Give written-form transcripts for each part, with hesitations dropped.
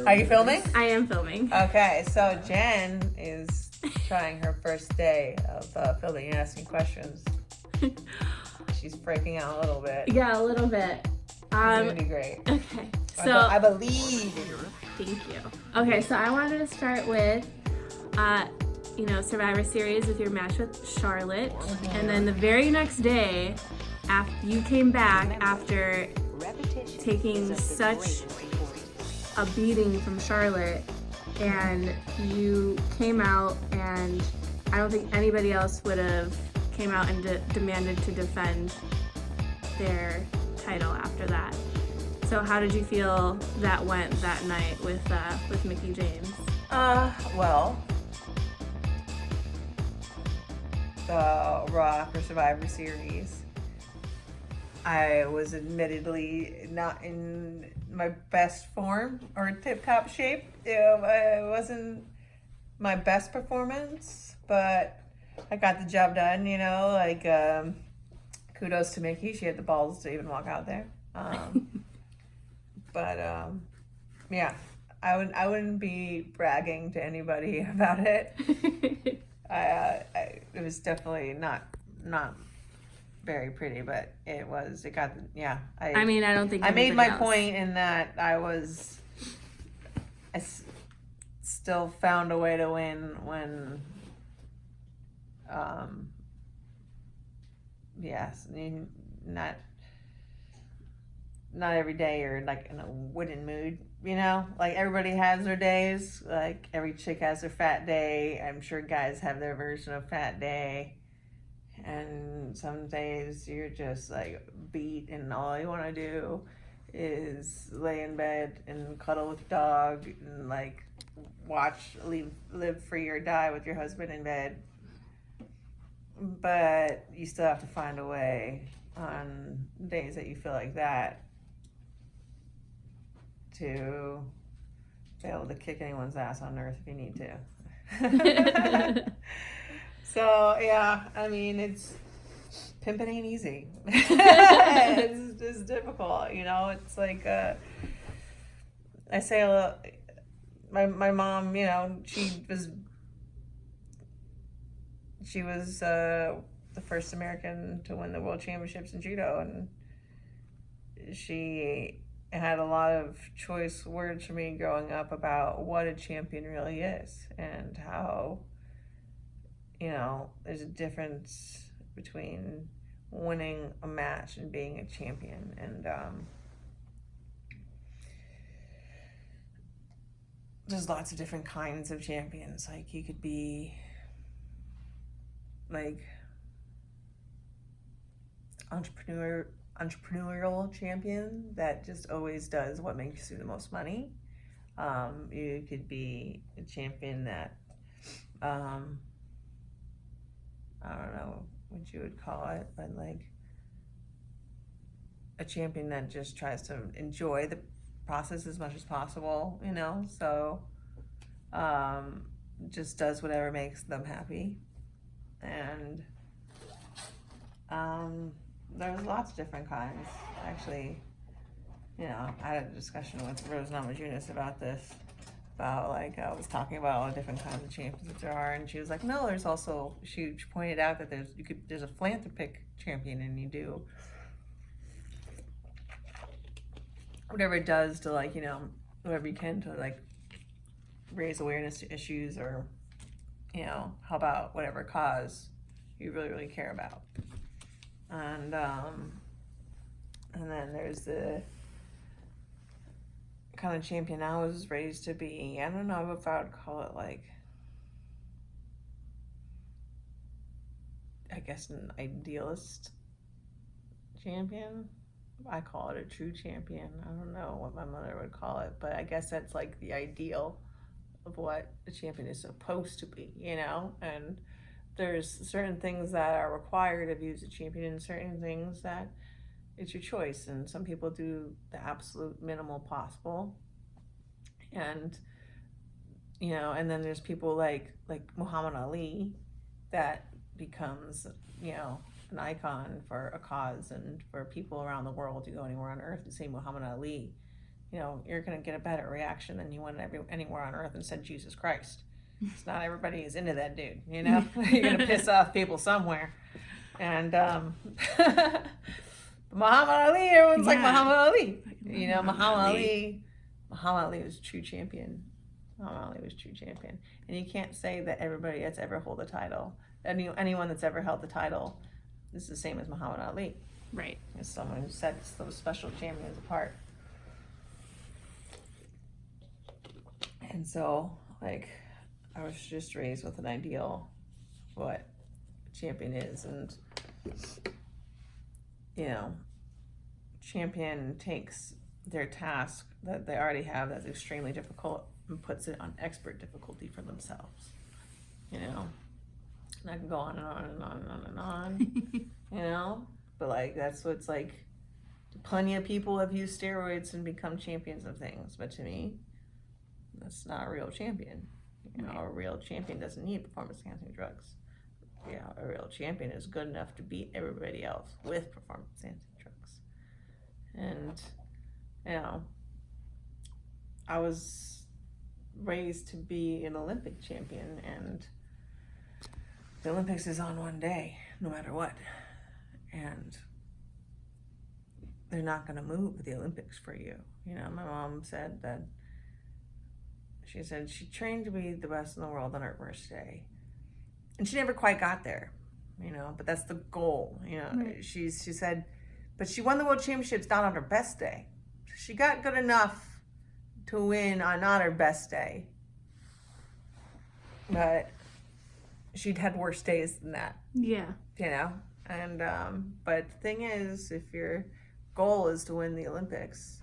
Are you filming? I am filming. Okay, so Jen is trying her first day of filming and asking questions. She's breaking out a little bit. Yeah, a little bit. You're gonna do great. Okay, so I believe in you. Thank you. Okay, so I wanted to start with, Survivor Series with your match with Charlotte, and then the very next day, after you came back after taking such a beating from Charlotte, and you came out, and I don't think anybody else would have came out and demanded to defend their title after that. So how did you feel that went that night with Mickie James? Well, the Raw for Survivor Series, I was admittedly not in my best form or tip-top shape. It wasn't my best performance, but I got the job done, kudos to Mickie. She had the balls to even walk out there. Yeah, I wouldn't be bragging to anybody about it. It was definitely not very pretty, but I don't think I made my else. point in that I still found a way to win when not every day you're like in a winning mood, like everybody has their days, like every chick has their fat day. I'm sure guys have their version of fat day, and some days you're just like beat and all you want to do is lay in bed and cuddle with your dog and like live free or die with your husband in bed. But you still have to find a way on days that you feel like that to be able to kick anyone's ass on earth if you need to. So yeah, I mean, it's pimping ain't easy. It's difficult, It's like I say a lot. My mom, she was the first American to win the world championships in judo, and she had a lot of choice words for me growing up about what a champion really is and how, there's a difference between winning a match and being a champion. And there's lots of different kinds of champions. Like you could be like entrepreneurial champion that just always does what makes you the most money. You could be a champion that I don't know what you would call it, but like a champion that just tries to enjoy the process as much as possible, so just does whatever makes them happy. And there's lots of different kinds. Actually, I had a discussion with Rose Namajunas about this, about like I was talking about all the different kinds of champions that there are, and she was like, no, there's also, she pointed out that there's a philanthropic champion, and you do whatever it does to like, whatever you can to like raise awareness to issues or, help out whatever cause you really, really care about. And then there's the kind of champion I was raised to be. I don't know if I would call it like, I guess, an idealist champion. I call it a true champion. I don't know what my mother would call it, but I guess that's like the ideal of what a champion is supposed to be, and there's certain things that are required of you as a champion and certain things that it's your choice. And some people do the absolute minimal possible. And, and then there's people like Muhammad Ali that becomes, an icon for a cause and for people around the world to go anywhere on earth to see Muhammad Ali you're going to get a better reaction than you would anywhere on earth and said Jesus Christ. It's not everybody is into that dude, You're going to piss off people somewhere. And Muhammad Ali, everyone's like Muhammad Ali. Muhammad Ali was true champion. Muhammad Ali was true champion. And you can't say that everybody that's ever held the title, anyone that's ever held the title, is the same as Muhammad Ali. Right. It's someone who sets those special champions apart. And so, like, I was just raised with an ideal of what a champion is. And, champion takes their task that they already have that's extremely difficult and puts it on expert difficulty for themselves. And I can go on and on and on and on and on, but like, that's what's like, plenty of people have used steroids and become champions of things, but to me, that's not a real champion. A real champion doesn't need performance-enhancing drugs. A real champion is good enough to beat everybody else with performance-enhancing drugs. And, I was raised to be an Olympic champion, and the Olympics is on one day, no matter what. And they're not going to move the Olympics for you. My mom said that she trained to be the best in the world on her worst day. And she never quite got there, but that's the goal. Right. She said, but she won the world championships not on her best day. She got good enough to win on not her best day. But she'd had worse days than that. Yeah. And, but the thing is, if your goal is to win the Olympics,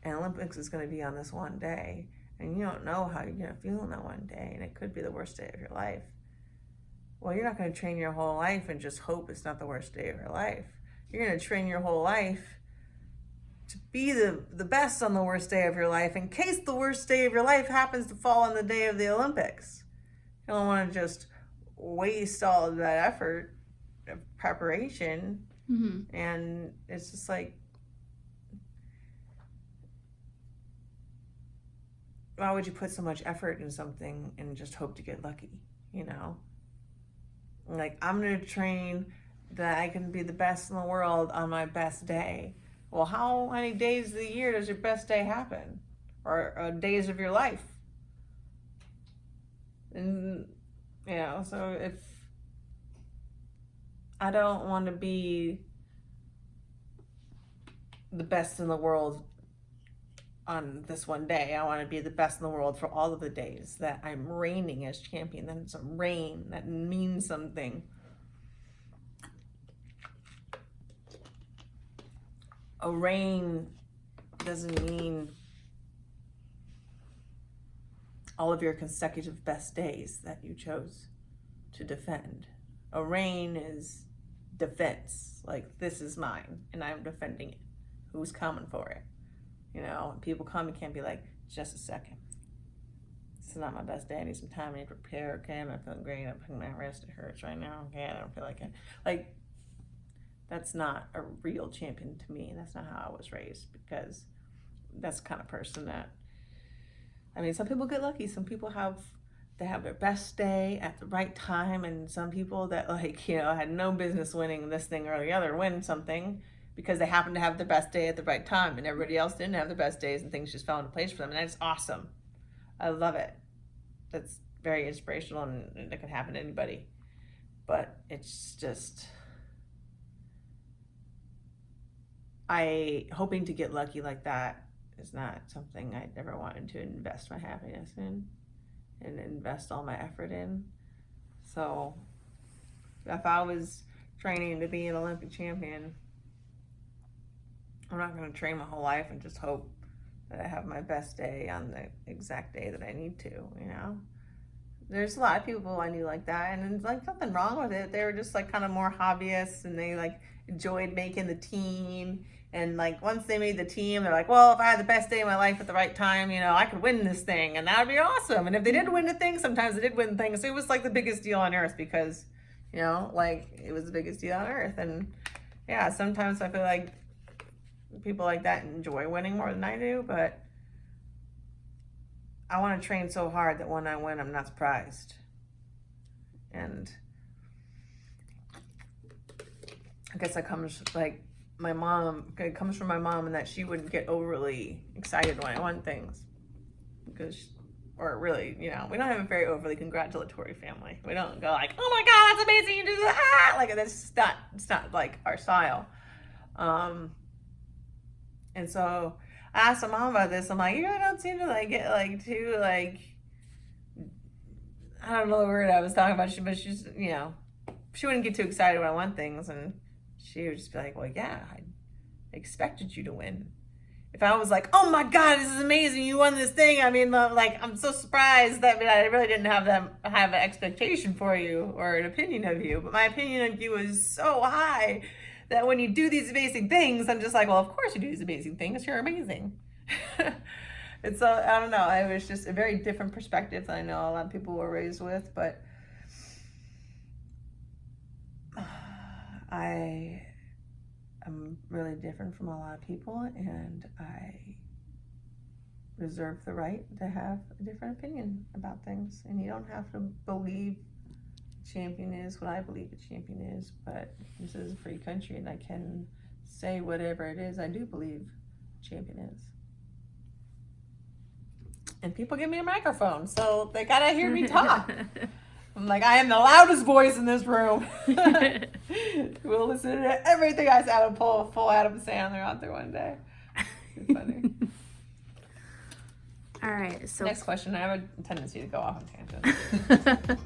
and Olympics is going to be on this one day, and you don't know how you're going to feel on that one day, and it could be the worst day of your life, well, you're not going to train your whole life and just hope it's not the worst day of your life. You're going to train your whole life to be the best on the worst day of your life in case the worst day of your life happens to fall on the day of the Olympics. You don't want to just waste all of that effort of preparation. Mm-hmm. And it's just like, why would you put so much effort in something and just hope to get lucky? Like, I'm going to train that I can be the best in the world on my best day. Well, how many days of the year does your best day happen? Or days of your life? And, so if I don't want to be the best in the world on this one day, I want to be the best in the world for all of the days that I'm reigning as champion. Then it's a reign that means something. A reign doesn't mean all of your consecutive best days that you chose to defend. A reign is defense. Like, this is mine and I'm defending it. Who's coming for it? When people come, you can't be like, just a second. This is not my best day. I need some time. I need to prepare. Okay, I'm not feeling great. I'm putting my wrist. It hurts right now. Okay, I don't feel like it. Like, that's not a real champion to me. That's not how I was raised, because that's the kind of person that, some people get lucky. Some people have their best day at the right time, and some people that had no business winning this thing or the other win something because they happen to have their best day at the right time, and everybody else didn't have their best days and things just fell into place for them. And that's awesome. I love it. That's very inspirational, and it can happen to anybody. But it's just, hoping to get lucky like that is not something I ever wanted to invest my happiness in and invest all my effort in. So if I was training to be an Olympic champion, I'm not going to train my whole life and just hope that I have my best day on the exact day that I need to, There's a lot of people I knew like that, and there's nothing wrong with it. They were just kind of more hobbyists, and they enjoyed making the team. And once they made the team, they're like, well, if I had the best day of my life at the right time, I could win this thing, and that would be awesome. And if they did win the thing, sometimes they did win things. So it was the biggest deal on earth because, it was the biggest deal on earth. And yeah, sometimes I feel like, people like that enjoy winning more than I do, but I want to train so hard that when I win, I'm not surprised. And I guess that comes like my mom. It comes from my mom, and that she wouldn't get overly excited when I won things, because, or really, you know, we don't have a very overly congratulatory family. We don't go like, "Oh my God, that's amazing! You do that!" Like it's not like our style. And so I asked my mom about this. I'm like, you really don't seem to like get like too like, I don't know the word I was talking about, but she's, you know, she wouldn't get too excited when I won things, and she would just be like, well, yeah, I expected you to win. If I was like, oh my God, this is amazing, you won this thing, I mean, like, I'm so surprised that I really didn't have an expectation for you or an opinion of you, but my opinion of you is so high that when you do these amazing things, I'm just like, well, of course you do these amazing things, you're amazing. And so, I don't know, it was just a very different perspective than I know a lot of people were raised with, but I am really different from a lot of people, and I reserve the right to have a different opinion about things. And you don't have to believe champion is what I believe a champion is, but this is a free country, and I can say whatever it is I do believe champion is. And people give me a microphone, so they gotta hear me talk. I'm like, I am the loudest voice in this room. We'll listen to everything I say. I'm gonna pull a full Adam Sandler out there one day. It's funny. All right, so next question. I have a tendency to go off on tangents.